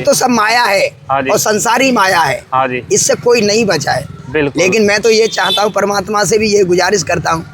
तो सब माया है और संसारी माया है। हाँ जी, इससे कोई नहीं बचा है। बिल्कुल। लेकिन मैं तो ये चाहता हूँ, परमात्मा से भी ये गुजारिश करता हूँ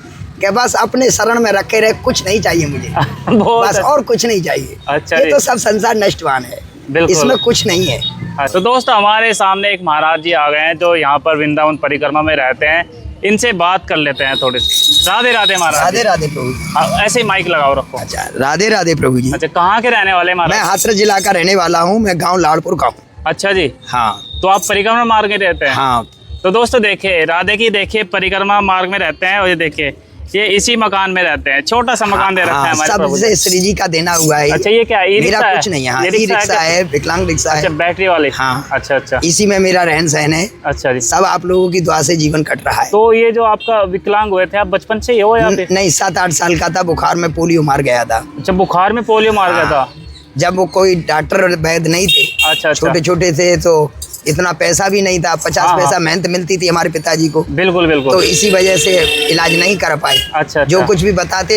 कि बस अपने शरण में रखे रहे, कुछ नहीं चाहिए मुझे बस, और कुछ नहीं चाहिए। अच्छा, ये तो सब संसार नष्टवान है, इसमें कुछ नहीं है। तो दोस्तों हमारे सामने एक महाराज जी आ गए हैं जो यहाँ पर वृंदावन परिक्रमा में रहते हैं। इनसे बात कर लेते हैं थोड़ी सी। राधे राधे महाराज। राधे राधे प्रभु। ऐसे ही माइक लगाओ रखो। अच्छा, राधे राधे प्रभु जी। अच्छा, कहाँ के रहने वाले महाराज? मैं हाथरस जिला का रहने वाला हूँ, मैं गाँव लाड़पुर का हूँ। अच्छा जी। हाँ। तो आप परिक्रमा मार्ग में रहते हैं? हाँ। तो दोस्तों देखिए, राधे की देखिए परिक्रमा मार्ग में रहते हैं, और ये देखिए ये इसी मकान में रहते हैं। छोटा सा मकान दे रखा है हमारे प्रभु ने। सबसे श्री जी का देना हुआ है। अच्छा, ये क्या है? मेरा कुछ नहीं है। ई रिक्शा है, विकलांग रिक्शा है। अच्छा, बैटरी वाले। हाँ। अच्छा अच्छा, इसी में मेरा रहन सहन है। अच्छा जी। सब आप लोगों की दुआ से जीवन कट रहा है। तो ये जो आपका विकलांग हुए थे, आप बचपन से ही हो या फिर? नहीं, 7-8 साल का था, बुखार में पोलियो मार गया था। अच्छा, बुखार में पोलियो मार गया था। जब वो कोई डॉक्टर वैद्य नहीं थे। अच्छा, छोटे छोटे थे तो इतना पैसा भी नहीं था। 50 पैसा मेहनत मिलती थी हमारे पिताजी को। बिल्कुल बिल्कुल। तो इसी वजह से इलाज नहीं कर पाए। अच्छा, जो कुछ भी बताते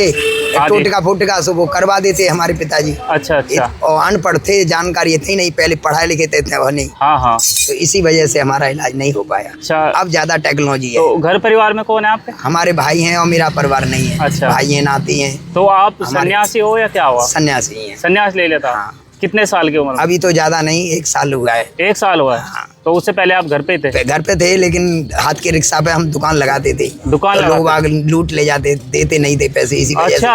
टोटका फोटका सो वो करवा देते हमारे पिताजी। अच्छा अच्छा। और अनपढ़ थे, जानकारी थी नहीं, पहले पढ़ाए लिखे थे वह नहीं। हाँ हाँ। तो इसी वजह से हमारा इलाज नहीं हो पाया। अच्छा। अब ज्यादा टेक्नोलॉजी है। तो घर परिवार में कौन है आपके? हमारे भाई हैं और मेरा परिवार नहीं है। अच्छा। भाई हैं, नाती हैं। तो आप सन्यासी हो या क्या हुआ? सन्यासी हैं। सन्यास ले लेता। हाँ। कितने साल की उम्र? अभी तो ज्यादा नहीं, 1 साल हुआ है। 1 साल हुआ है। हाँ। तो उससे पहले आप घर पे थे? घर पे थे, लेकिन हाथ के रिक्शा पे हम दुकान लगाते थे। दुकान तो लोग बाग लूट ले जाते, देते नहीं थे पैसे। इसी वजह से,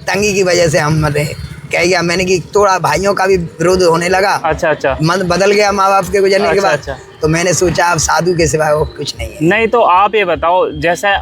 तंगी की वजह से हम कह गया मैंने कि थोड़ा भाइयों का भी विरोध होने लगा। अच्छा अच्छा। मन बदल गया माँ बाप के गुजरने के बाद। अच्छा। तो मैंने सोचा अब साधु के सिवाय और कुछ नहीं है। नहीं, तो आप ये बताओ, जैसे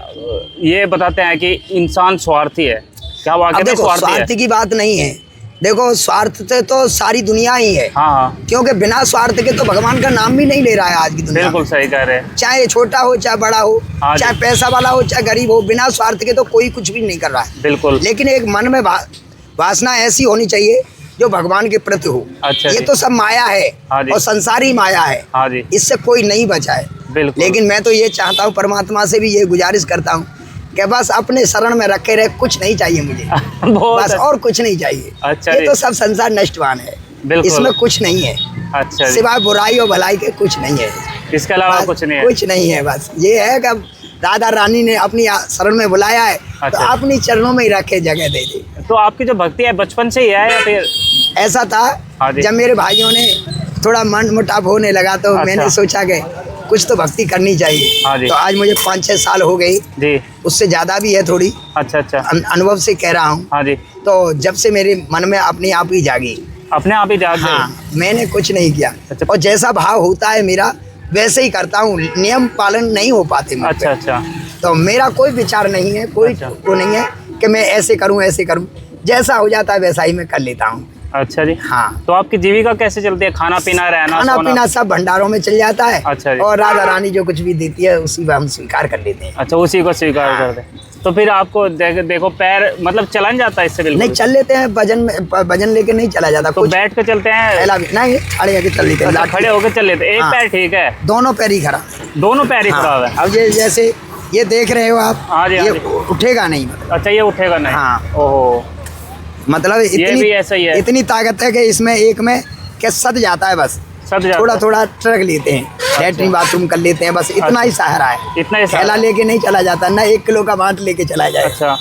ये बताते हैं कि इंसान स्वार्थी है, क्या वाकई में स्वार्थी की बात नहीं है। देखो, स्वार्थ से तो सारी दुनिया ही है। हाँ हाँ। क्योंकि बिना स्वार्थ के तो भगवान का नाम भी नहीं ले रहा है आज की दुनिया। बिल्कुल सही कह रहे हैं। चाहे छोटा हो, चाहे बड़ा हो, चाहे पैसा वाला हो, चाहे गरीब हो, बिना स्वार्थ के तो कोई कुछ भी नहीं कर रहा है। बिल्कुल। लेकिन एक मन में वासना ऐसी होनी चाहिए जो भगवान के प्रति हो। अच्छा। ये तो सब माया है और संसारी माया है। हाँ जी। इससे कोई नहीं बचा है। बिल्कुल। लेकिन मैं तो ये चाहता हूँ, परमात्मा से भी ये गुजारिश करता हूँ कि बस अपने शरण में रखे रहे, कुछ नहीं चाहिए मुझे बस, और कुछ नहीं चाहिए। अच्छा। ये तो सब संसार नष्टवान है, इसमें कुछ नहीं है। अच्छा। सिवाय बुराई और भलाई के कुछ नहीं है, इसके अलावा कुछ नहीं है। कुछ नहीं है। बस ये है कि राधा रानी ने अपनी शरण में बुलाया है। अच्छा। तो अपनी चरणों में ही रखे, जगह दे दी। तो आपकी जो भक्ति है बचपन से ही है या फिर? ऐसा था, जब मेरे भाइयों ने थोड़ा मन मुटाव होने लगा तो मैंने सोचा कि कुछ तो भक्ति करनी चाहिए। तो आज मुझे 5-6 साल हो गई जी, उससे ज्यादा भी है थोड़ी। अच्छा अच्छा। अनुभव से कह रहा हूँ। हाँ जी। तो जब से मेरे मन में अपने आप ही जागी, अपने आप ही जाग गई। हाँ, मैंने कुछ नहीं किया। अच्छा। और जैसा भाव होता है मेरा वैसे ही करता हूँ, नियम पालन नहीं हो पाते। अच्छा अच्छा। तो मेरा कोई विचार नहीं है, कोई वो नहीं है कि मैं ऐसे करूँ ऐसे करूँ, जैसा हो जाता है वैसा ही मैं कर लेता हूँ। अच्छा जी। हाँ। तो आपकी जीविका कैसे चलती है? खाना पीना, रहना, खाना पीना सब भंडारों में चल जाता है। अच्छा जी। और राधा रानी जो कुछ भी देती है उसी को हम स्वीकार कर लेते हैं। अच्छा, उसी को स्वीकार करते हैं। तो फिर आपको देखो पैर मतलब चला नहीं जाता इससे? बिल्कुल नहीं, चल लेते हैं। वजन लेके नहीं चला जाता। तो बैठ के चलते हैं? नहीं, खड़े होकर चल लेते हैं। खड़े होकर चल लेते हैं। एक पैर ठीक है? दोनों पैर ही खराब, दोनों पैर ही खराब है। अब जैसे ये देख रहे हो आप, ये उठेगा नहीं। अच्छा, ये उठेगा नहीं। हाँ। ओहो, मतलब इतनी ताकत है कि इसमें एक में क्या सद जाता है, बस थोड़ा थोड़ा ट्रक लेते हैं, लैट्रिन बाथरूम कर लेते हैं, बस इतना ही सहारा है। इतना ही थैला लेके नहीं चला जाता ना, 1 किलो का भात लेके चला जाए। अच्छा।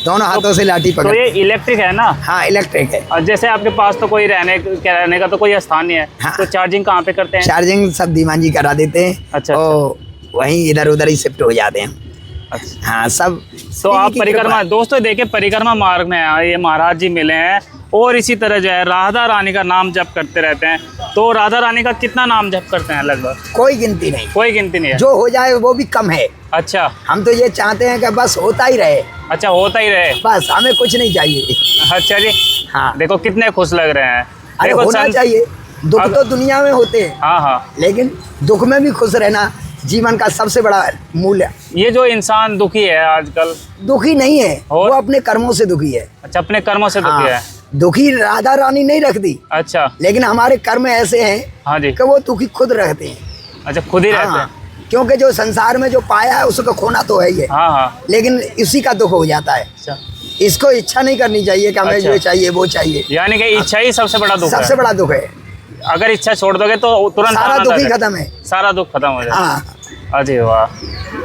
दोनों हाथों से लाठी पकड़। तो ये इलेक्ट्रिक है ना? हाँ, इलेक्ट्रिक है। और जैसे आपके पास तो कोई रहने का तो कोई स्थान नहीं है। हाँ। तो चार्जिंग कहाँ पे करते हैं? चार्जिंग सब दीवान जी करा देते हैं। अच्छा। तो वहीं इधर उधर ही शिफ्ट हो जाते हैं। अच्छा। हाँ, सब। तो आप परिक्रमा, दोस्तों देखिए परिक्रमा मार्ग में ये महाराज जी मिले हैं और इसी तरह जो है राधा रानी का नाम जप करते रहते हैं। तो राधा रानी का कितना नाम जप करते हैं लगभग? कोई गिनती नहीं। कोई गिनती नहीं है? जो हो जाए वो भी कम है। अच्छा। हम तो ये चाहते हैं कि बस होता ही रहे। अच्छा, होता ही रहे, बस, हमें कुछ नहीं चाहिए। अच्छा जी। हाँ। देखो कितने खुश लग रहे हैं। अरे होना चाहिए, दुख तो दुनिया में होते हैं। हाँ हाँ। लेकिन दुख में भी खुश रहना जीवन का सबसे बड़ा मूल्य। ये जो इंसान दुखी है आजकल, दुखी नहीं है, वो अपने कर्मों से दुखी है। अच्छा, अपने कर्मों से दुखी है। दुखी राधा रानी नहीं रख दी। अच्छा। लेकिन हमारे कर्म ऐसे हैं, हाँ जी, कि वो दुखी खुद रहते हैं। अच्छा, खुद ही रहते हैं। क्योंकि जो संसार में जो पाया है उसको खोना तो है ही है। हाँ हाँ। लेकिन इसी का दुख हो जाता है। अच्छा। इसको इच्छा नहीं करनी चाहिए कि हमें जो चाहिए वो चाहिए। यानी कि इच्छा ही सबसे बड़ा दुख है। सबसे बड़ा दुख है। अगर इच्छा छोड़ दोगे तो तुरंत सारा दुख ही खत्म है, सारा दुख खत्म हो जाए। हाँ। अरे वाह।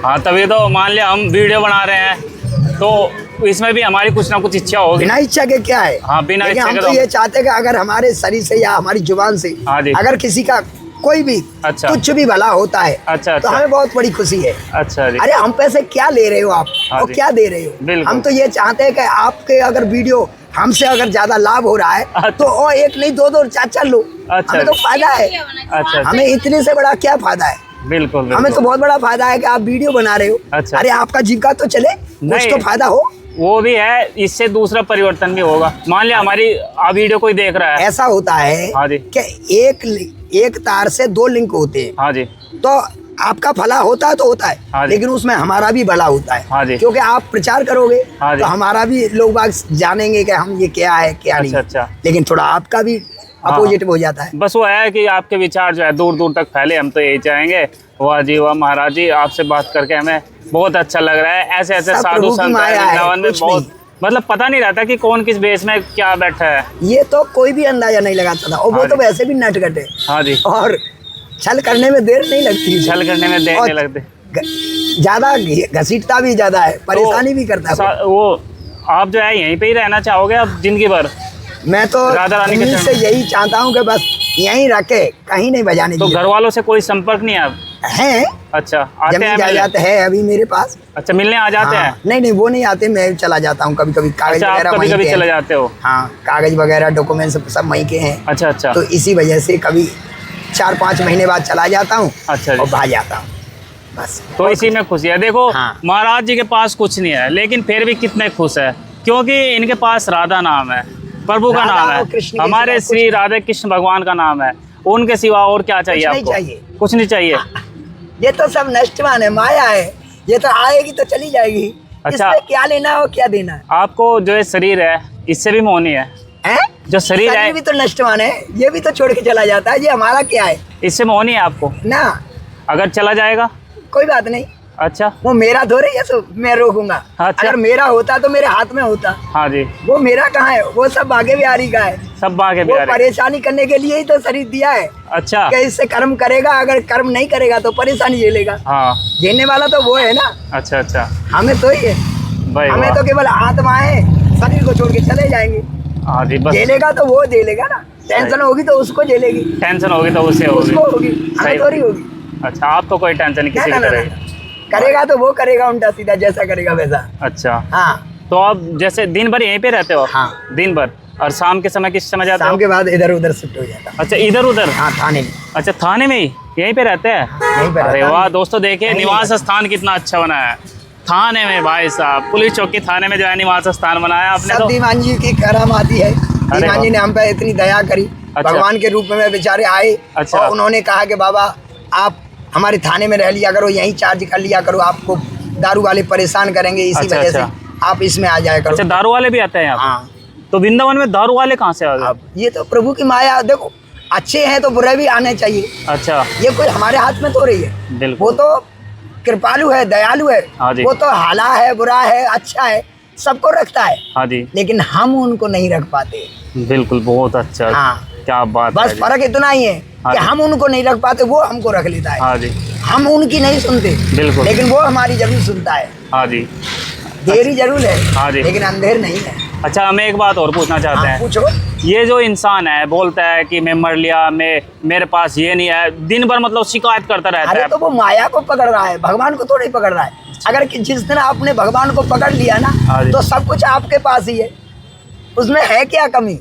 हाँ तभी तो मान लिया हम वीडियो बना रहे हैं तो इसमें भी हमारी कुछ ना कुछ इच्छा होगी। बिना इच्छा के क्या है? हाँ बिना इच्छा हम के तो ये चाहते हैं कि अगर हमारे शरीर से या हमारी जुबान से अगर किसी का कोई भी अच्छा कुछ भी भला होता है अच्छा तो हमें बहुत बड़ी खुशी है। अच्छा जी। अरे हम पैसे क्या ले रहे हो आप और क्या दे रहे हो? हम तो ये चाहते हैं कि आपके अगर वीडियो हमसे अगर ज्यादा लाभ हो रहा है तो और एक नहीं दो दो चार चार लो, हमें तो फायदा है। अच्छा हमें इतने से बड़ा क्या फायदा है? बिल्कुल हमें तो बहुत बड़ा फायदा है कि आप वीडियो बना रहे हो। अच्छा। अरे आपका जीविका तो चले, कुछ तो फायदा हो। वो भी है, इससे दूसरा परिवर्तन भी होगा। मान लिया हमारी वीडियो कोई देख रहा है, ऐसा होता है हाँ जी कि एक तार से दो लिंक होते हैं। हाँ जी। तो आपका भला होता है तो होता है, हाँ लेकिन उसमें हमारा भी भला होता है। हाँ जी। क्योंकि आप प्रचार करोगे हाँ जी। तो हमारा भी लोग बाग जानेंगे कि हम ये क्या है क्या नहीं। अच्छा। लेकिन थोड़ा आपका भी अपोजिट हो जाता है। बस वो है कि आपके विचार जो है दूर दूर तक फैले, हम तो यही चाहेंगे। वाह जी वाह महाराज जी, आपसे बात करके हमें बहुत अच्छा लग रहा है। ऐसे ऐसे साधु संत वृंदावन में बहुत मतलब पता नहीं रहता कि कौन किस बेस में क्या बैठा है। ये तो कोई भी अंदाजा नहीं लगाता था, और वो तो वैसे भी नटखट है। हाँ जी। और छल करने में देर नहीं लगती, छल करने में देर नहीं लगती, ज्यादा घसीटता भी ज्यादा है, परेशानी भी करता है। वो आप जो है यहीं पे ही रहना चाहोगे अब जिंदगी भर? मैं तो राधा रानी के से यही चाहता हूँ कि बस यहीं रखे, कहीं नहीं बजाने। तो घर वालों से कोई संपर्क नहीं है अब? है। अच्छा, आते हैं जाते हैं अभी मेरे पास। अच्छा, मिलने आ जाते हैं? नहीं वो नहीं आते, मैं चला जाता हूँ कभी कभी। कागज वगैरह कभी चले जाते हो? हाँ, कागज वगैरह डॉक्यूमेंट सब वहीं के हैं। अच्छा। तो इसी वजह से कभी 4-5 महीने बाद चला जाता हूँ। अच्छा। और भाग जाता हूँ बस। तो इसी में खुशी है। देखो महाराज जी के पास कुछ नहीं है, लेकिन फिर भी कितने खुश है, क्योंकि इनके पास राधा नाम है, प्रभु का नाम है, हमारे श्री राधे कृष्ण भगवान का नाम है। उनके सिवा और क्या चाहिए आपको? कुछ नहीं चाहिए। ये तो सब नष्टवान है, माया है। ये तो आएगी तो चली जाएगी। अच्छा, इसमें क्या लेना हो क्या देना है? आपको जो ये शरीर है इससे भी मोहनी है? जो शरीर है भी तो नष्टवान है, ये भी तो छोड़ के चला जाता है। ये हमारा क्या है? इससे मोहनी है आपको ना। अगर चला जाएगा कोई बात नहीं। अच्छा, वो मेरा थोड़े है, तो मैं रोकूंगा। अच्छा। अगर मेरा होता तो मेरे हाथ में होता। हाँ जी। वो मेरा कहाँ है? वो सब भाग्य बिहारी का है। सब भाग्य बिहारी। परेशानी करने के लिए ही तो शरीर दिया है। अच्छा। कि इससे कर्म करेगा, अगर कर्म नहीं करेगा तो परेशानी झेलेगा। हाँ, झेलने वाला तो वो है ना। अच्छा। हमें तो ही है, हमें तो केवल आत्मा है, शरीर को छोड़ के चले जाएंगे। हाँ जी, बस झेलेगा तो वो झेलेगा ना। टेंशन होगी तो उसको झेलेगी, टेंशन होगी तो उसे होगी, हमें थोड़ी होगी। अच्छा, आपको कोई टेंशन नहीं किसी की तरह? करेगा तो वो करेगा उल्टा सीधा, जैसा करेगा वैसा। अच्छा। हाँ। तो आप जैसे दिन भर यहीं पे रहते हो? हाँ, दिन भर। और शाम के समय किस समय जाते हो? शाम के बाद इधर उधर शिफ्ट हो जाता। अच्छा, इधर उधर? हाँ, थाने में। अच्छा, थाने में ही यहीं पे रहते हैं? यहीं पे। अरे वाह दोस्तों, देखिए निवास स्थान कितना अच्छा बना है थाने में। भाई साहब, पुलिस चौकी थाने में जो है निवास स्थान बनाया आपने। तो दीवान जी की करामाती है। दीवान जी ने हम पे इतनी दया करी। भगवान के रूप में बेचारे आए। अच्छा। और उन्होंने कहा कि बाबा आप हमारे थाने में रह लिया करो, यहीं चार्ज कर लिया करो, आपको दारू वाले परेशान करेंगे, इसी वजह से आप इसमें आ जाया करो। अच्छा, दारू वाले भी आते हैं यहाँ? हाँ। तो वृंदावन में दारू वाले कहाँ से आ गए? ये तो प्रभु की माया। देखो, अच्छे हैं तो बुरे भी आने चाहिए। अच्छा। ये कोई हमारे हाथ में तो रही है। बिल्कुल। वो तो कृपालु है, दयालु है। हाँ जी। वो तो हाला है, बुरा है, अच्छा है, सबको रखता है। हाँ जी। लेकिन हम उनको नहीं रख पाते। बिल्कुल, बहुत अच्छा। हाँ, क्या बात। बस फर्क इतना ही है कि हम उनको नहीं रख पाते, वो हमको रख लेता है। हाँ जी। हम उनकी नहीं सुनते, बिल्कुल, लेकिन वो हमारी जरूर सुनता है। हाँ जी। देरी जरूर है। हाँ जी। लेकिन अंधेर नहीं है। अच्छा, हमें एक बात और पूछना चाहते हैं। पूछो। ये जो इंसान है बोलता है कि मैं मर लिया, मेरे पास ये नहीं है, दिन भर मतलब शिकायत करता रहता है। तो वो माया को पकड़ रहा है, भगवान को थोड़ी पकड़ रहा है। अगर जिस दिन आपने भगवान को पकड़ लिया ना, तो सब कुछ आपके पास ही है। उसमें है क्या कमी?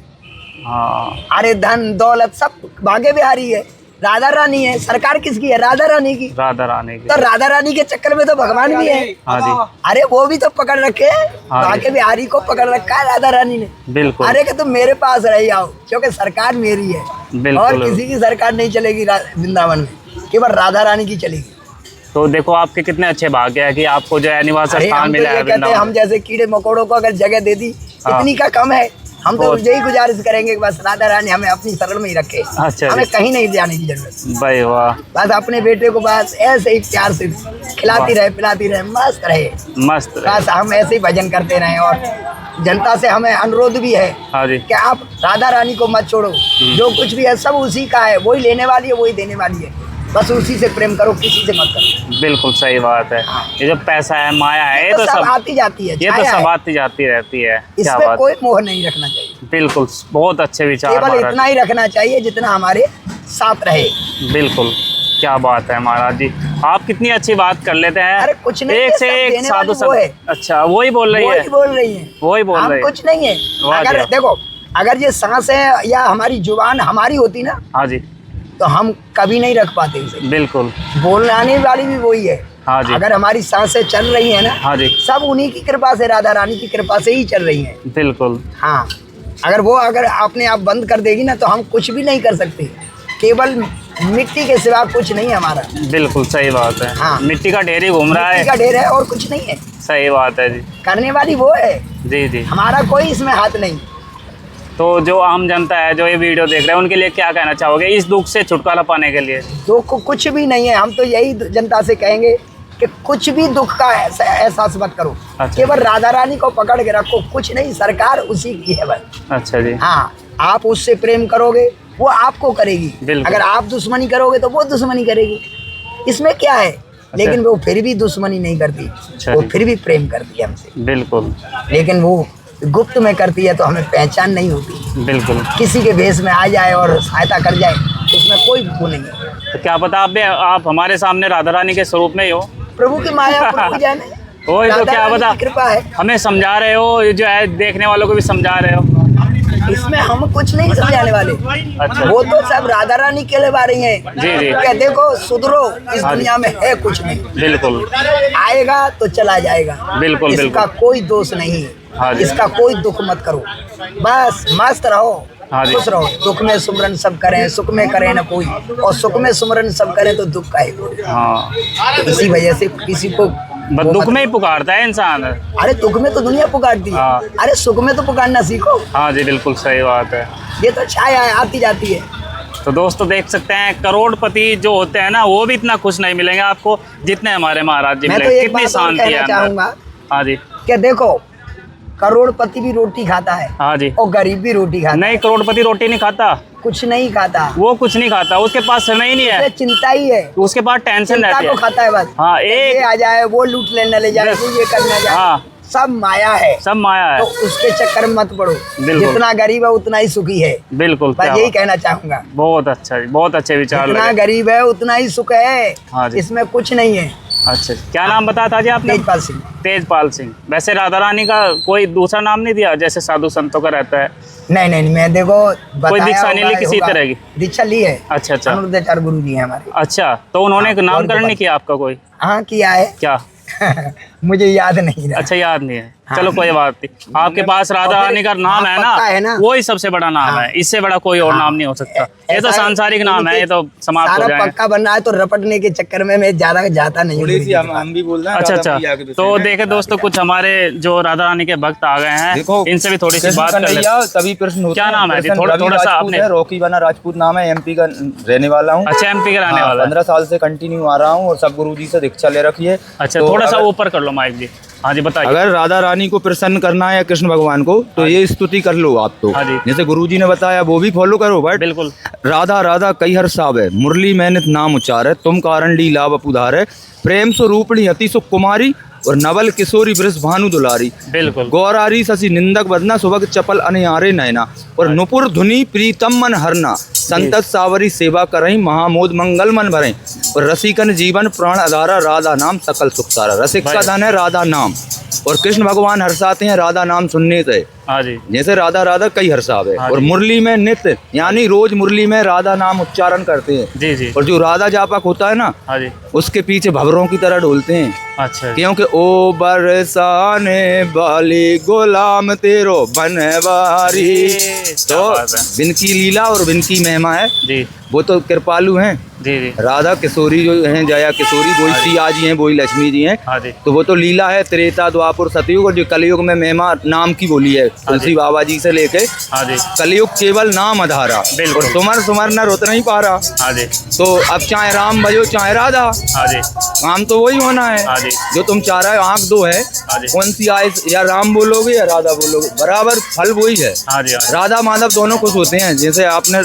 हाँ। अरे धन दौलत सब भाग्य बिहारी है। राधा रानी है। सरकार किसकी है? राधा रानी की। राधा रानी की। तो राधा रानी के चक्कर में तो भगवान भी है। हाँ जी। अरे वो भी तो पकड़ रखे हैं। भाग्य बिहारी को पकड़ रखा है राधा रानी ने। बिल्कुल। अरे कि तुम मेरे पास रही आओ, क्योंकि सरकार मेरी है। बिल्कुल। और किसी की सरकार नहीं चलेगी वृंदावन में, केवल राधा रानी की चलेगी। तो देखो आपके कितने अच्छे भाग्य है कि आपको जो है निवास स्थान मिला है। हम जैसे कीड़े मकोड़ों को अगर जगह दे दी, इतनी का कम है हम तो यही गुजारिश करेंगे कि बस राधा रानी हमें अपनी शरण में ही रखे। अच्छा, हमें कहीं नहीं जाने की जरूरत। भाई वाह, बस अपने बेटे को बस ऐसे ही प्यार से खिलाती रहे, पिलाती रहे, मस्त रहे, मस्त रहे। बस हम ऐसे ही भजन करते रहे। और जनता से हमें अनुरोध भी है कि आप राधा रानी को मत छोड़ो। जो कुछ भी है सब उसी का है, वही लेने वाली है, वही देने वाली है। बस उसी से प्रेम करो, किसी से मत करो। बिल्कुल सही बात है। हाँ। ये जो पैसा है, माया है, ये तो सब आती जाती है, ये तो सब आती जाती रहती है। इसमें कोई मोह नहीं रखना चाहिए। बिल्कुल, बहुत अच्छे विचार। केवल इतना ही रखना चाहिए जितना हमारे साथ रहे। बिल्कुल, क्या बात है महाराज जी, आप कितनी अच्छी बात कर लेते हैं। अरे कुछ नहीं, एक से एक साधु संत। अच्छा, वही बोल रही है, वही बोल रही है, वही बोल रही है। कुछ नहीं है। अगर देखो, अगर ये सांस है या हमारी जुबान हमारी होती ना, हाँ जी, तो हम कभी नहीं रख पाते इसे। बिल्कुल, बोलने वाली भी वही है। हाँ जी, अगर हमारी सांसें चल रही है ना, हाँ जी, सब उन्हीं की कृपा से, राधा रानी की कृपा से ही चल रही है। बिल्कुल, हाँ, अगर अपने आप बंद कर देगी ना, तो हम कुछ भी नहीं कर सकते। केवल मिट्टी के सिवा कुछ नहीं है हमारा। बिल्कुल सही बात है। हाँ, मिट्टी का ढेर ही घूम रहा है, मिट्टी का ढेर है और कुछ नहीं है। सही बात है जी, करने वाली वो है। जी जी, हमारा कोई इसमें हाथ नहीं। तो जो आम जनता है, जो ये वीडियो देख रहे हैं, उनके लिए क्या कहना चाहोगे इस दुख से छुटकारा पाने के लिए? दुख कुछ भी नहीं है। हम तो यही जनता से कहेंगे कि कुछ भी दुख का एहसास मत करो। अच्छा। केवल राधा रानी को पकड़ के रखो, कुछ नहीं, सरकार उसी की है बस। अच्छा जी, हाँ, आप उससे प्रेम करोगे, वो आपको करेगी। अगर आप दुश्मनी करोगे तो वो दुश्मनी करेगी। इसमें क्या है? लेकिन वो फिर भी दुश्मनी नहीं करती। अच्छा, वो फिर भी प्रेम करती है हमसे। बिल्कुल, लेकिन वो गुप्त में करती है, तो हमें पहचान नहीं होती। बिल्कुल, किसी के भेष में आ जाए और सहायता कर जाए, उसमें कोई वो नहीं है। तो क्या पता आप हमारे सामने राधा रानी के स्वरूप में ही हो। प्रभु की माया, प्रभु जाने। वही तो, क्या पता कृपा है। हमें समझा रहे हो, जो है देखने वालों को भी समझा रहे हो। इसमें हम कुछ नहीं समझाने वाले। अच्छा, वो तो सब राधा रानी के लिए रही हैं। जी जी, क्या देखो, सुधरो, इस दुनिया में है कुछ नहीं। बिल्कुल, आएगा तो चला जाएगा। बिल्कुल, इसका कोई दोष नहीं है। इसका कोई दुख मत करो, बस मस्त रहो, खुश रहो। दुख में सुमरन सब करें, सुख में करें न कोई, और सुख में सुमरन सब करें तो दुख का है कोई। हाँ, इसी वजह से किसी को दुख में ही पुकारता है इंसान। अरे दुख में तो दुनिया पुकारती है। हाँ। अरे सुख में तो पुकारना सीखो। हाँ जी, बिल्कुल सही बात है। ये तो छाया है, आती जाती है। तो दोस्तों देख सकते हैं, करोड़पति जो होते हैं ना, वो भी इतना खुश नहीं मिलेंगे आपको जितने हमारे महाराज जी मिलेंगे। कितनी शांति है चाहूंगा। हाँ जी, क्या देखो, करोड़पति भी रोटी खाता है, हाँ जी, और गरीब भी रोटी खाता है। नहीं, करोड़पति रोटी नहीं खाता, कुछ नहीं खाता, वो कुछ नहीं खाता, उसके पास समय ही नहीं है, चिंता ही है, उसके पास टेंशन रहती है। खाता है बस। हाँ, एक आ जाए, वो लूट लेने ले जाए, ये करने जाए। हाँ, सब माया है, सब माया है। तो उसके चक्कर में मत पड़ो। जितना गरीब है उतना ही सुखी है। बिल्कुल, बस यही कहना चाहूंगा। बहुत अच्छा, बहुत अच्छे विचार। जितना गरीब है उतना ही सुख है। हाँ जी, इसमें कुछ नहीं है। अच्छा, क्या नाम बताया था जी आपने? तेजपाल सिंह। तेजपाल सिंह। वैसे राधा रानी का कोई दूसरा नाम नहीं दिया जैसे साधु संतों का रहता है? नहीं, मैं देखो कोई दीक्षा नहीं ली किसी तरह की? दीक्षा ली है। अच्छा, अनुरुद्धाचार्य गुरु जी है हमारे। अच्छा, तो उन्होंने नामकरण नहीं किया आपका कोई? हाँ, किया है। क्या? मुझे याद नहीं रहा। अच्छा, याद नहीं है। हाँ, चलो कोई बात नहीं। आपके पास राधा रानी का नाम है ना, वो ही सबसे बड़ा नाम है। इससे बड़ा कोई और नाम नहीं हो सकता। ये तो सांसारिक नाम है, ये तो समाप्त हो जाएगा। पक्का बन रहा है, तो रपटने के चक्कर में मैं ज्यादा जाता नहीं हूँ। हम भी बोल रहे हैं। अच्छा, तो देखे दोस्तों, कुछ हमारे जो राधा रानी के भक्त आ गए हैं, इनसे भी थोड़ी सी बात कर लेते हैं। तभी प्रश्न होता है। क्या नाम है? थोड़ा सा आपने। रॉकी बना राजपूत नाम है, एमपी का रहने वाला हूँ। अच्छा, एमपी का रहने वाला। 15 साल से कंटिन्यू आ रहा हूँ और सब गुरुजी से दीक्षा ले रखी है। अच्छा, थोड़ा सा ऊपर कर लो माइक जी। हाँ जी, बताइए। अगर राधा रानी को प्रसन्न करना है या कृष्ण भगवान को, तो ये स्तुति कर लो आप। तो जैसे गुरुजी ने बताया वो भी फॉलो करो। बट बिल्कुल, राधा राधा कई हर साब है, मुरली मैंने नाम उच्चार है, तुम कारण ली लाभ पुधार है, प्रेम स्वरूपणी अति सुख कुमारी, और नवल किशोरी वृष भानु दुलारी। बिल्कुल, गौरारी शशि निंदक बदना, सुभग चपल अनयारे नयना, और नुपुर धुनी प्रीतम मन हरना, संतत सावरी सेवा करई, महामोद मंगल मन भरें, और रसिकन जीवन प्राण आधारा, राधा नाम सकल सुख सारा। रसिक का धन है राधा नाम, और कृष्ण भगवान हर्षाते हैं राधा नाम सुनने से। हाँ जी, जैसे राधा राधा कई हर्षाव है। और मुरली में नित्य यानी रोज मुरली में राधा नाम उच्चारण करते हैं। जी जी, और जो राधा जापक होता है ना, हाँ जी, उसके पीछे भंवरों की तरह डोलते हैं। अच्छा, क्योंकि ओ बरसाने वाली गुलाम तेरो बनवारी। तो बिन की लीला और बिन की महिमा है जी। वो तो कृपालु हैं। जी जी। राधा किशोरी जो हैं, जया किशोरी, वही सिया जी हैं, वही लक्ष्मी जी हैं। हाँ जी। तो वो तो लीला है त्रेता द्वापर सतयुग, और जो कलयुग में महिमा नाम की बोली है तुलसी बाबा जी से लेके। हाँ जी। कलयुग केवल नाम आधारा, और सुमर सुमर न रुत नहीं पा रहा। हाँ जी। तो अब चाहे राम भजो चाहे राधा, हाँ जी। काम तो वही होना है। हाँ जी। जो तुम चाह रहे हो, आंख दो है, कौन सी आए, या राम बोलोगे या राधा बोलोगे, बराबर फल वही है। हाँ जी। राधा माधव दोनों खुश होते हैं। जैसे आपने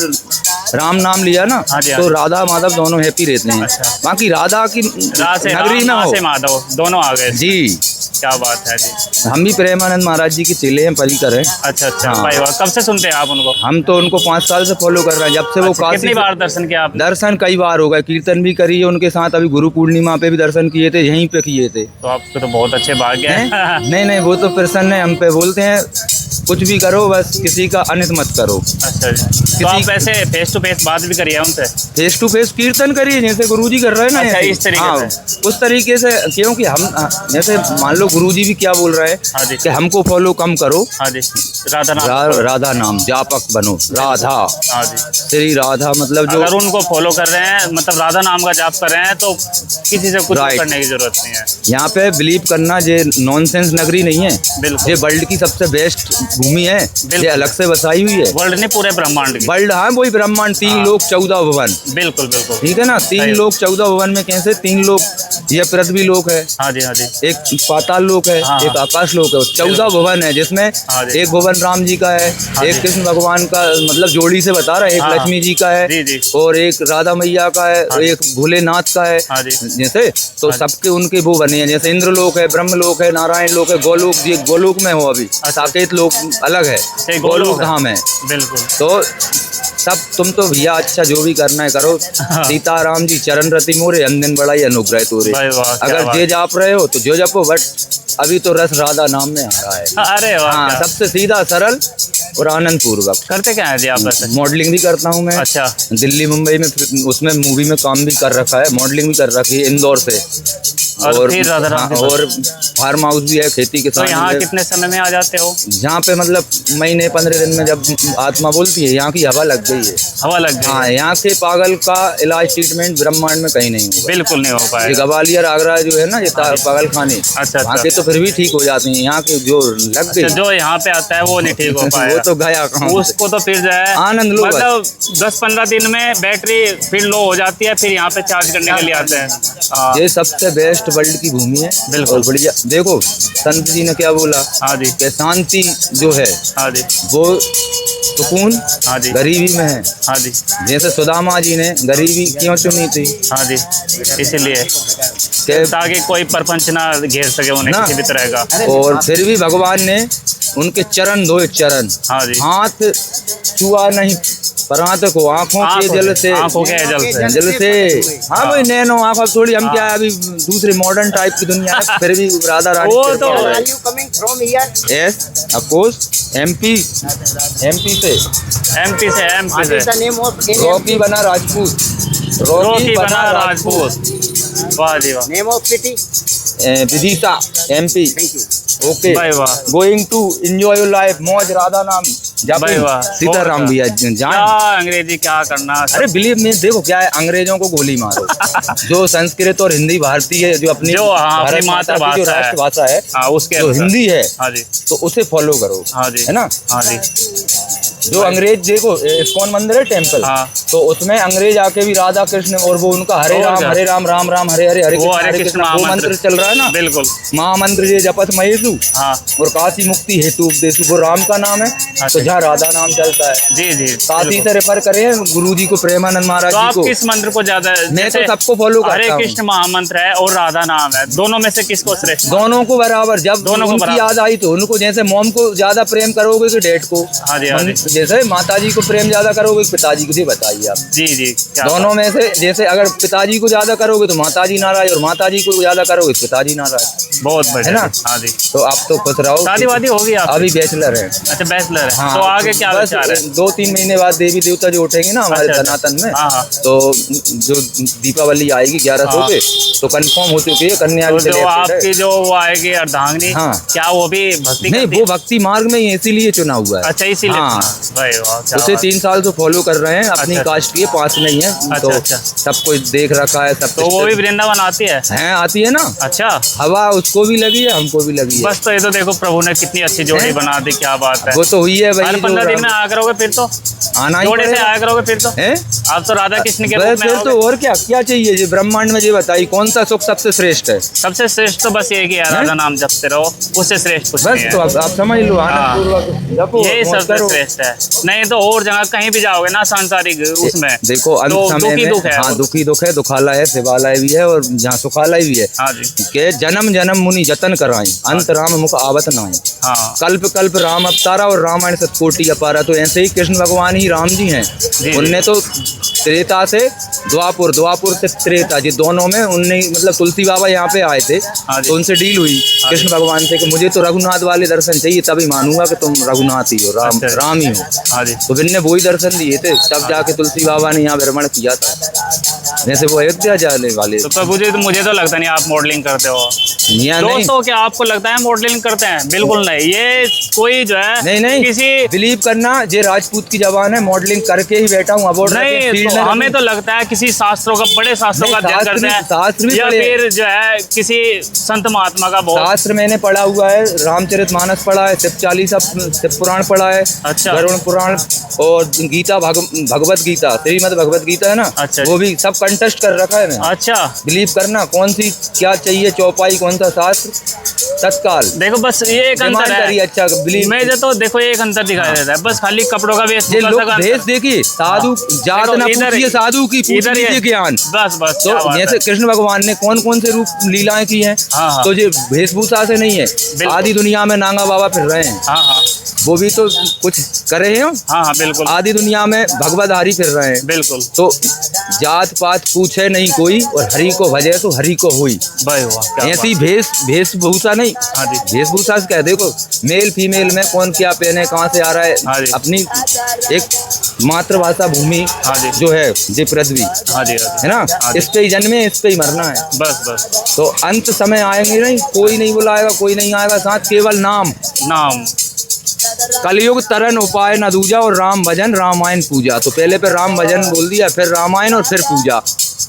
राम नाम लिया ना, तो राधा माधव दोनों हैप्पी रहते हैं। बाकी राधा की नगरी ना हो, माधव दोनों आ गए जी। क्या बात है जी। हम भी प्रेमानंद महाराज जी के चेले हैं, परिकर हैं। अच्छा अच्छा। भाई वाह, कब से सुनते हैं आप उनको? हम तो उनको 5 साल से फॉलो कर रहे हैं, जब से वो काशी। कितनी बार दर्शन किया आपने? दर्शन कई बार हो गए, कीर्तन भी करी है उनके साथ। अभी गुरु पूर्णिमा पे भी दर्शन किए थे, यहीं पे किए थे। तो आपके तो बहुत अच्छे भाग्य हैं। नहीं नहीं, वो तो प्रसन्न है हम पे, बोलते हैं कुछ भी करो बस किसी का अनित मत करो। अच्छा जी। तो आप ऐसे फेस टू फेस बात भी करिए उनसे? फेस टू फेस कीर्तन करिए, जैसे गुरुजी कर रहे हैं ना। अच्छा, इस तरीके से? उस तरीके से, क्योंकि हम जैसे मान लो गुरुजी भी क्या बोल रहे हैं। हाँ जी। कि हमको फॉलो कम करो। हाँ जी। राधा नाम जापक बनो। राधा। हाँ जी। श्री राधा मतलब जो, अगर उनको फॉलो कर रहे हैं, मतलब राधा नाम का जाप कर रहे हैं, तो किसी से कुछ करने की जरूरत नहीं है। यहाँ पे बिलीव करना, ये नॉनसेंस नगरी नहीं है। बिल्कुल। ये वर्ल्ड की सबसे बेस्ट भूमि है, ये अलग से बसाई हुई है। वर्ल्ड नहीं, पूरे ब्रह्मांड की। वर्ल्ड, हाँ वही ब्रह्मांड। 3 लोक 14 भवन। बिल्कुल बिल्कुल। ठीक है ना। 3 लोक 14 भवन में कैसे 3 लोक, ये पृथ्वी लोक है। हाँ जी। हाँ जी। एक पाताल लोक है, एक आकाश लोक है। 14 भवन है, जिसमें एक भवन राम जी का है, एक कृष्ण भगवान का, मतलब जोड़ी से बता रहा है, एक लक्ष्मी जी का है, और एक राधा मैया का है, एक भोलेनाथ का है। जैसे तो सबके उनके वो बने हैं। जैसे इंद्र लोक है, ब्रह्म लोक है, नारायण लोक है, गोलोक। ये गोलोक में हो अभी, साकेत लोक अलग है, गोलोक धाम है। बिल्कुल। तो सब तुम तो भैया अच्छा जो भी करना है करो। सीताराम जी चरण रति मोरे, अंदन बड़ाई अनुग्रह तोरे। अगर जे जाप रहे हो तो जो जपो, बट अभी तो रस राधा नाम में आ रहा है। अरे वाह। हाँ, सबसे सीधा सरल और आनंद पूर्वक। करते क्या है जी आप? मॉडलिंग भी करता हूँ मैं। अच्छा। दिल्ली मुंबई में उसमें मूवी में काम भी कर रखा है, मॉडलिंग भी कर रखी है इंदौर से। और फार्म हाउस भी है, खेती के साथ। तो यहाँ कितने समय में आ जाते हो? जहाँ पे मतलब महीने 15 दिन में, जब आत्मा बोलती है। यहाँ की हवा लग गई है। हवा लग गई। हाँ, यहाँ के पागल का इलाज ट्रीटमेंट ब्रह्मांड में कहीं नहीं होगा। बिल्कुल नहीं हो पाएगा। ग्वालियर आगरा जो है ना, ये पागल खाने, वहाँ के तो फिर भी ठीक हो जाते हैं। यहाँ के जो लग गई, जो यहाँ पे आता है वो नहीं ठीक हो पाएगा। वो तो गया, उसको तो फिर जाए आनंद लो। मतलब 10-15 दिन में बैटरी फिर लो हो जाती है, फिर यहाँ पे चार्ज करने के लिए आते हैं। ये सबसे बेस्ट वर्ल्ड की भूमि है। बिल्कुल बढ़िया। देखो संत जी ने क्या बोला। हाँ जी। कि शांति जो है, हाँ जी, वो सुकून, हाँ जी, गरीबी में है। हाँ जी। जैसे सुदामा जी ने गरीबी क्यों चुनी थी? हाँ जी, इसीलिए ताकि कोई परपंच ना घेर सके उन्हें किसी भी तरह का। और फिर भी भगवान ने उनके चरण धोए। चरण, हाँ जी। हाथ छुआ नहीं, परात को आंखों के जल से, जल से। हाँ भाई, नैनो आंख। अब थोड़ी हम क्या, अभी दूसरे मॉडर्न टाइप की दुनिया है, फिर भी राधा रानी। वो तो यस ऑफ कोर्स, एमपी से। रॉकी बना राजपूत। रॉकी बना राजपूत। वाह जी वाह। Name of city Vidisha, MP. Okay, going to enjoy your life. मौज राधा नाम सीताराम भैया जान। अंग्रेजी क्या करना। अरे बिलीव में, देखो क्या है, अंग्रेजों को गोली मारो। जो संस्कृत और हिंदी भारतीय है, जो अपनी मातृभाषा, जो राष्ट्रभाषा है, उसके जो हिंदी है, हाँ जी, तो उसे फॉलो करो। हाँ जी, है ना। हाँ जी। जो अंग्रेज, देखो इस्कॉन मंदिर है, टेम्पल, तो उसमें अंग्रेज आके भी राधा कृष्ण, और वो उनका हरे राम राम राम हरे हरे हरे कृष्ण वो मंत्र चल रहा है ना। बिल्कुल। महामंत्र ये जपत महेशु, और काशी मुक्ति हेतु उपदेशु, वो राम का नाम है। तो जहाँ राधा नाम चलता है। जी जी। काशी से रेफर करें गुरुजी को, प्रेमानंद महाराज जी को। किस मंत्र को ज्यादा? मैं तो सबको फॉलो करता हूँ। हरे कृष्ण महामंत्र है और राधा नाम है, दोनों में से किसको श्रेष्ठ? दोनों को बराबर। जब दोनों को याद आई तो उनको, जैसे मॉम को ज्यादा प्रेम करोगे कि डैड को? हाँ जी। जैसे माताजी को प्रेम ज्यादा करोगे पिताजी को? जी बताइए आप। जी जी। दोनों में से, जैसे अगर पिताजी को ज्यादा करोगे तो माताजी नाराज, और माताजी को ज्यादा करोगे तो पिताजी नाराज। बहुत बढ़िया है ना। हाँ जी। तो आप तो खुश रहो। शादी वादी होगी आप? अभी बैचलर है। अच्छा, बैचलर है। हाँ, तो आगे क्या विचार है? 2-3 महीने बाद देवी देवता जो उठेंगे ना हमारे सनातन में, तो जो दीपावली आएगी 1100 पे, तो कंफर्म हो चुकी है कन्या। जो आपकी जो वो आएगी अर्धांगिनी, क्या वो भी भक्ति? नहीं, वो भक्ति मार्ग में ही इसीलिए चुना हुआ है। अच्छा, इसीलिए। हाँ, भाई वाह, क्या उसे बात। 3 साल से फॉलो कर रहे हैं, अपनी अच्छा, कास्ट की है, 5 नहीं है। अच्छा, तो अच्छा। सब कुछ देख रखा है, सब तो वो भी वृंदावन आती है? हैं, आती है ना। अच्छा, हवा उसको भी लगी है, हमको भी लगी है। बस तो ये तो देखो प्रभु ने कितनी अच्छी जोड़ी हैं? बना दी, क्या बात है। वो तो हुई है भाई। हर 15 दिन में आया करोगे फिर तो, आना ही जोड़े से पड़ेगा। आया करोगे फिर तो। हैं? आप तो राधा कृष्ण के बस रूप में फिर तो आओगे। और क्या क्या चाहिए जी ब्रह्मांड में, ये बताइए कौन सा सुख सबसे श्रेष्ठ है? सबसे श्रेष्ठ तो बस एक ही है, राधा नाम जपते रहो, उससे श्रेष्ठ कुछ बस नहीं तो है। आप समझ लो, हाँ। आनंद पूर्वक जपो, यही मौज सबसे करो। श्रेष्ठ है। नहीं तो और जगह कहीं भी जाओगे ना सांसारिक उसमें, देखो अंत तो समय दुखी में, दुख है। हाँ दुखी दुख है, दुखालय है, शिवालय भी है और जहाँ सुखालय भी है। हाँ जी, के जन्म जन्म मुनि जतन कराई, अंत राम मुख आवत नाई। हाँ कल्प कल्प राम अवतारा और रामायण सतकोटि अपारा। तो ऐसे ही कृष्ण भगवान ही राम जी हैं। उनने तो त्रेता से द्वापुर, द्वापुर से त्रेता, जी दोनों में उनने मतलब तुलसी बाबा यहाँ पे आए थे, हाँ जी। तो उनसे डील हुई कृष्ण भगवान से कि मुझे तो रघुनाथ वाले दर्शन चाहिए, तभी मानूंगा कि तुम रघुनाथ ही हो, राम अच्छा। राम ही हो। हाँ जी। तो इनने वही दर्शन दिए थे, तब जाके तुलसी बाबा ने यहाँ भ्रमण किया था, जैसे वो अयोध्या जाने वाले। तो प्रभु जी, तो मुझे तो लगता नहीं आप मॉडलिंग करते हो। यहाँ नहीं, दोस्तों, क्या आपको लगता है मॉडलिंग करते हैं? बिल्कुल नहीं, ये कोई जो है नहीं नहीं किसी बिलीव करना, ये राजपूत की जबान है, मॉडलिंग करके ही बैठा हूँ। अवार्ड नहीं, तो हमें तो लगता है किसी शास्त्रों का, बड़े शास्त्रों का अध्ययन करते शास्त्र हैं, भी या पढ़े। फिर जो है किसी संत महात्मा का बहुत। शास्त्र मैंने पढ़ा हुआ है, रामचरितमानस पढ़ा है, शिव चालीसा, शिव पुराण पढ़ा है, अच्छा। गरुड़ पुराण और गीता, भगवत गीता, श्रीमद भगवत गीता है ना, अच्छा। वो भी सब कंटेस्ट कर रखा है मैंने। अच्छा, बिलीव करना, कौन सी क्या चाहिए चौपाई, कौन सा शास्त्र, तत्काल देखो बस ये एक अंतर डिमांड करिए। है। अच्छा बिलीव मैं जो तो देखो एक अंतर दिखाई देता है, बस खाली कपड़ों का वेश ये लोग भेष देखिए, साधु जात ना पूछिए, साधु की पूछ इधर ये- लीजिए ज्ञान। बस बस, क्या तो बात जैसे है। कृष्ण भगवान ने कौन कौन से रूप लीलाएं की हैं, हाँ, हाँ। तो ये वेशभूषा से नहीं है। आदि दुनिया में नांगा बाबा फिर रहे हैं, हाँ हाँ वो भी तो कुछ करे हैं। हाँ हाँ, बिल्कुल आदि दुनिया में भगवतधारी फिर रहे हैं। बिल्कुल। तो जात पात पूछे नहीं कोई, और हरि को भजे तो हरि को हुई। भाई वाह, क्या ऐसी बात। वेशभूषा नहीं, हाँ जी। वेशभूषा से कह देखो, मेल फीमेल में कौन क्या पहने, कहाँ से आ रहा हाँ है, जी। अपनी एक मातृभाषा भूमि हाँ जी। जो है ये पृथ्वी हाँ जी, हाँ जी। है ना, हाँ जी। इस पे ही जन्मे, इस पे ही मरना है। बस बस, तो अंत समय आएंगे नहीं, कोई नहीं बुलाएगा, कोई नहीं आएगा साथ, केवल नाम। नाम। कलयुग तरन उपाय न दूजा और राम भजन रामायण पूजा। तो पहले पे राम भजन बोल दिया, फिर रामायण और फिर पूजा।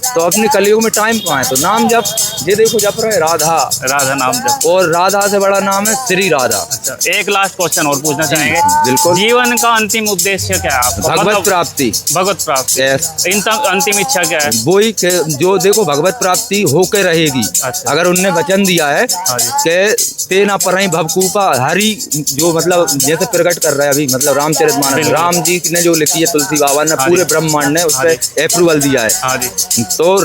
तो अपने कलयुग में टाइम कहाँ है, तो नाम जप, ये देखो जप रहे राधा, राधा नाम जप। और राधा से बड़ा नाम है श्री राधा। अच्छा, एक लास्ट क्वेश्चन और पूछना चाहेंगे। बिल्कुल। जीवन का अंतिम उद्देश्य क्या है आपका? भगवत मतलब प्राप्ति। भगवत प्राप्ति। Yes। अंतिम इच्छा क्या है? वही जो देखो भगवत प्राप्ति होके रहेगी। अच्छा। अगर उनने वचन दिया है हाँ जी। कि ते ना पर भवकूपा, हरि जो मतलब जैसे प्रकट कर रहा है अभी, मतलब रामचरितमानस, बिल्कुल। राम जी ने जो लिखी है तुलसी बाबा ने, हाँ पूरे जी। ब्रह्मांड ने उस हाँ पर अप्रूवल दिया है। हाँ जी। तो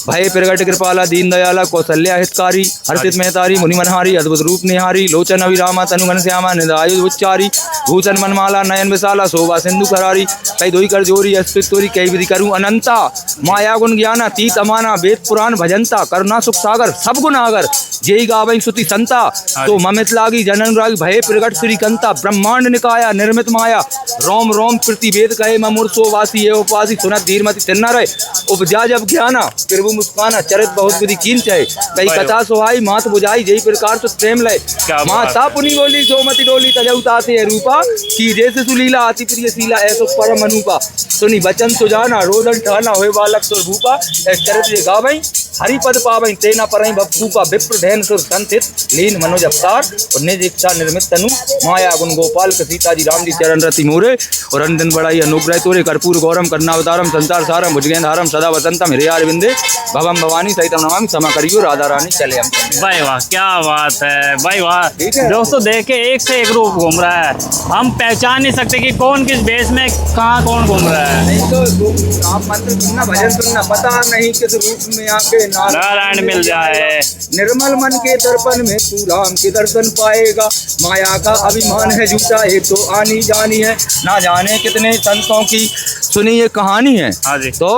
भय प्रगट कृपाला दीन दयाला कौशल्या हितकारी, हर्षित मेहतारी मुनि मनहारी, अद्भुत रूप निहारी, लोचन अभिरामा तनु घन श्यामा, निदायुध उच्चारी, भूषण मनमाला नयन विशाला, शोभा सिंधु करारी, कई दोई कर जोरी अस्पित तोरी, कई विधि करूं अनंता, माया गुण ज्ञाना तीत अमाना, वेद पुराण भजनता, करुणा सुख सागर सब गुण आगर, जेई गावई सुति संता, तो ममित लागी जनन रागी, भय प्रगट श्री कंता, ब्रह्मांड निकाया निर्मित माया, रोम रोम प्रति वेद कहे ममूर्सो वासी है उपासी, सुनत धीरमति तिन्ना रहे, उपजा जब ज्ञाना प्रभु मुस्काना, चरित बहुत विधि कीन चाहे, कई कथा सोहाई मात बुझाई, जय प्रकार तो प्रेम लय, माता पुनि बोली सोमति डोली, तजौताते है रूपा, की जैसे सुलीला अति प्रिय शीला, ऐसो परम अनुपा, सुनी वचन सुजाना, रोदन ठाना, होय बालक सुर भूपा, चरित ये गावई, हरि पद पावई, तेना परई भूपा, विप्र धैन सुर संतित, लीन मनोज अवतार, और निज इच्छा निर्मित तनु, माया गुण गोपाल सीता जी राम जी चरण रति मोरे, और अंदन बड़ाई अनुग्रह तोरे, कर्पूर गौरम कर्णावतारम, संसार सारम भुजगेंधारम, सदा वसंतम हृदय विंदे, भवम भवानी सहितम नमामि, क्षमा करियो राधा रानी चले हम। भाई वाह, क्या बात है भाई वाह। दोस्तों देखे, एक से एक रूप घूम रहा है, हम पहचान नहीं सकते कि कौन किस भेष में कहाँ कौन घूम रहा है। नहीं तो आप मंत्र सुनना, भजन सुनना, पता नहीं किस रूप में आके नारायण मिल जाए। निर्मल मन के दर्पण में तू राम के दर्शन पाएगा, माया का अभिमान है झूठा, ये तो आनी जानी है, ना जाने कितने संतों की सुनी ये कहानी है। हाँ जी। तो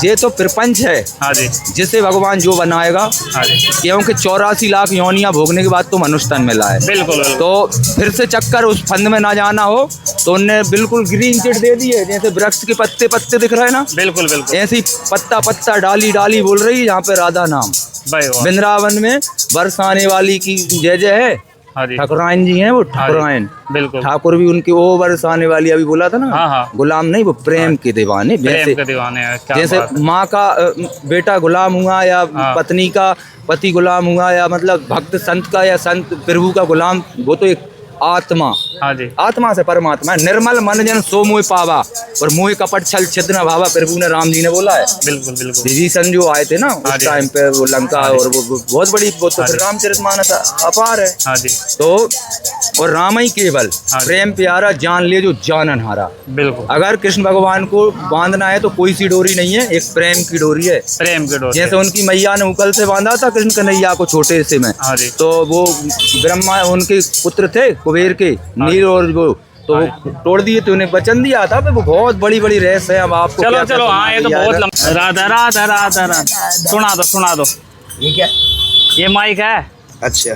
ये तो प्रपंच है। हाँ जी। जिसे भगवान जो बनाएगा, हाँ जी। क्योंकि 84 लाख योनियां भोगने के बाद तो मनुष्य तन मिला है। बिल्कुल बिल्कुल। तो फिर से चक्कर उस फंद में ना जाना हो, तो उनने बिल्कुल ग्रीन चिट दे दी है, जैसे वृक्ष के पत्ते पत्ते दिख रहे हैं ना, बिल्कुल बिल्कुल। ऐसी पत्ता पत्ता डाली डाली बोल रही है यहाँ पे राधा नाम। भाई वाह। वृंदावन में बरसाने वाली की जय जय है, हाँ जी। ठाकुरायन जी हैं वो, ठाकुरायन। बिल्कुल। ठाकुर भी उनकी ओ बरसाने वाली अभी बोला था ना। हाँ हाँ। गुलाम नहीं, वो प्रेम के दीवाने। प्रेम के दीवाने हैं, क्या जैसे बात है। माँ का बेटा गुलाम हुआ, या पत्नी का पति गुलाम हुआ, या मतलब भक्त संत का या संत प्रभु का गुलाम, वो तो एक आत्मा। हाँ जी। आत्मा से परमात्मा है। निर्मल मन जन सो मोह पावा, और मोह कपट छल छिद्र न भावा, प्रभु ने, राम जी ने बोला है। बिल्कुल बिल्कुल। विभीषण जो आए थे ना उस टाइम पे, वो लंका, और वो बहुत बड़ी, वो तो फिर रामचरितमानस अपार है। हाँ जी। तो और राम ही केवल, प्रेम प्यारा जान ले जो जानन हारा। बिल्कुल। अगर कृष्ण भगवान को बांधना है तो कोई सी डोरी नहीं है, एक प्रेम की डोरी है। प्रेम की डोरी। जैसे उनकी मैया ने उकल से बांधा था कृष्ण कन्हैया को छोटे से में, हाँ जी। तो वो ब्रह्मा उनके पुत्र थे कुबेर के, नील, और वो तो वो तोड़ दिए, तो उन्हें वचन दिया था। वो बहुत बड़ी बड़ी रहस्य है। अब आपको चलो चलो, हाँ ये तो बहुत लंबा। राधा राधा राधा राधा, सुना दो। ये क्या? ये माइक है। अच्छा,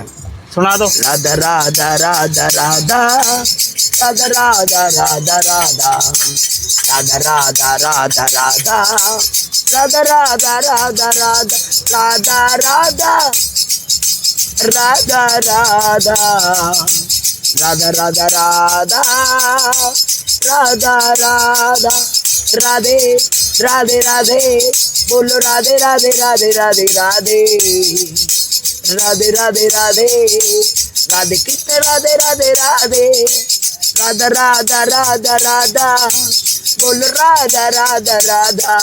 सुना दो। राधा राधा राधा राधा, राधा राधा राधा राधा, राधा राधा राधा राधा, राधा राधा राधा राधा, राधा राधा राधा राधा, राधा राधा राधा, राधा राधा, राधे राधे राधे, बोलो राधे राधे राधे राधे राधे, राधे राधे राधे, राधे कृष्ण राधे राधे राधे, राधा राधा राधा राधा, बोल राधा राधा राधा,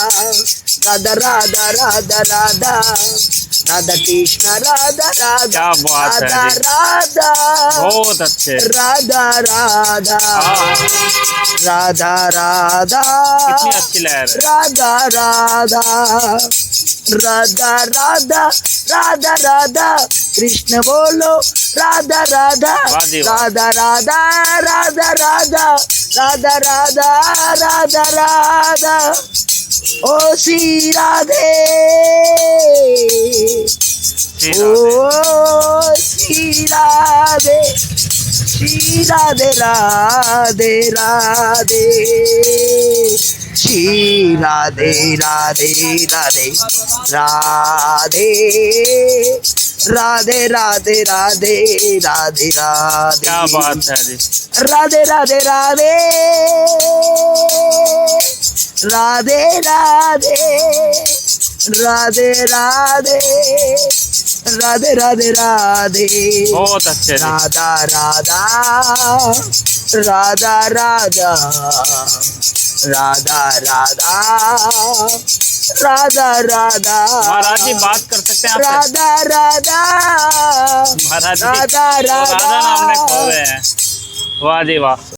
राधा राधा राधा राधा, राधा कृष्ण राधा राधा, क्या बात है राधा जी। राधा, बहुत अच्छे। राधा राधा, राधा राधा, कितनी अच्छी लहर है। राधा राधा, राधा राधा, राधा राधा, कृष्ण बोलो राधा राधा, वाह जी वाह। राधा राधा, राधा राधा, राधा राधा, राधा राधा, ओ श्री राधे, ओ श्री राधे, श्री राधे राधे राधे, श्री राधे राधे राधे राधे, राधे राधे राधे राधे राधे, क्या बात है जी। राधे राधे राधे, राधे राधे, राधे राधे, राधे राधे राधे, बहुत अच्छे जी। राधा राधा, राधा राधा, राधा राधा, राधा राधा, महाराज जी बात कर सकते हैं आपसे? राधा राधा, महाराज जी राधा राधा नाम में खो राधा, गए हैं। वाह जी वाह।